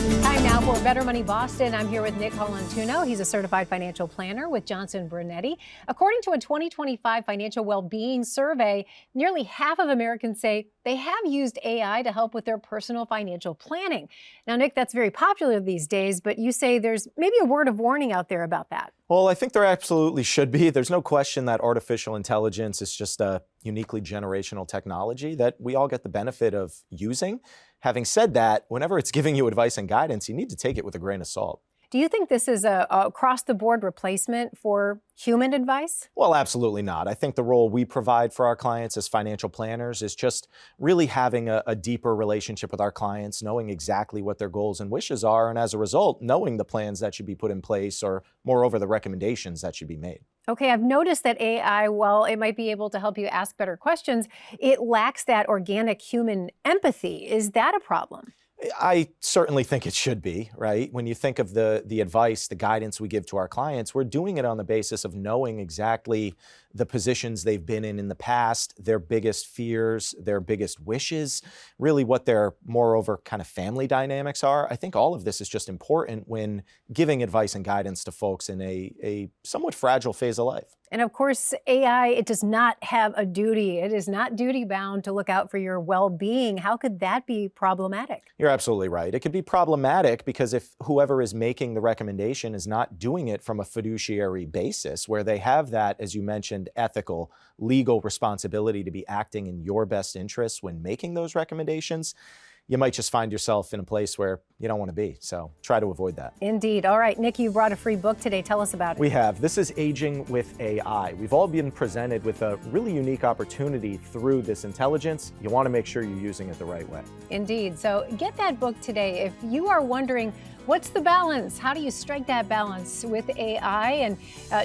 Time now for Better Money Boston. I'm here with Nick Colantuono. He's a certified financial planner with Johnson Brunetti. According to a 2025 financial well-being survey, nearly half of Americans say they have used AI to help with their personal financial planning. Now, Nick, that's very popular these days, but you say there's maybe a word of warning out there about that. Well, I think there absolutely should be. There's no question that artificial intelligence is just a uniquely generational technology that we all get the benefit of using. Having said that, whenever it's giving you advice and guidance, you need to take it with a grain of salt. Do you think this is a across-the-board replacement for human advice? Well, absolutely not. I think the role we provide for our clients as financial planners is just really having a deeper relationship with our clients, knowing exactly what their goals and wishes are, and as a result, knowing the plans that should be put in place or, moreover, the recommendations that should be made. Okay, I've noticed that AI, while it might be able to help you ask better questions, it lacks that organic human empathy. Is that a problem? I certainly think it should be, right? When you think of the advice, the guidance we give to our clients, we're doing it on the basis of knowing exactly the positions they've been in the past, their biggest fears, their biggest wishes, really what their, moreover, kind of family dynamics are. I think all of this is just important when giving advice and guidance to folks in a somewhat fragile phase of life. And of course, AI, it does not have a duty. It is not duty-bound to look out for your well-being. How could that be problematic? You're absolutely right. It could be problematic because if whoever is making the recommendation is not doing it from a fiduciary basis, where they have that, as you mentioned, ethical, legal responsibility to be acting in your best interests when making those recommendations, you might just find yourself in a place where you don't want to be. So try to avoid that. Indeed. All right, Nick, you brought a free book today. Tell us about it. We have. This is Aging with AI. We've all been presented with a really unique opportunity through this intelligence. You want to make sure you're using it the right way. Indeed. So get that book today. If you are wondering, what's the balance? How do you strike that balance with AI and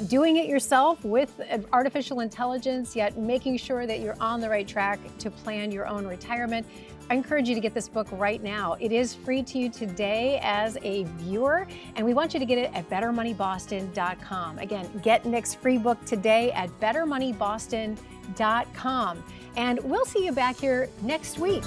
doing it yourself with artificial intelligence, yet making sure that you're on the right track to plan your own retirement? I encourage you to get this book right now. It is free to you today as a viewer, and we want you to get it at bettermoneyboston.com. Again, get Nick's free book today at bettermoneyboston.com. And we'll see you back here next week.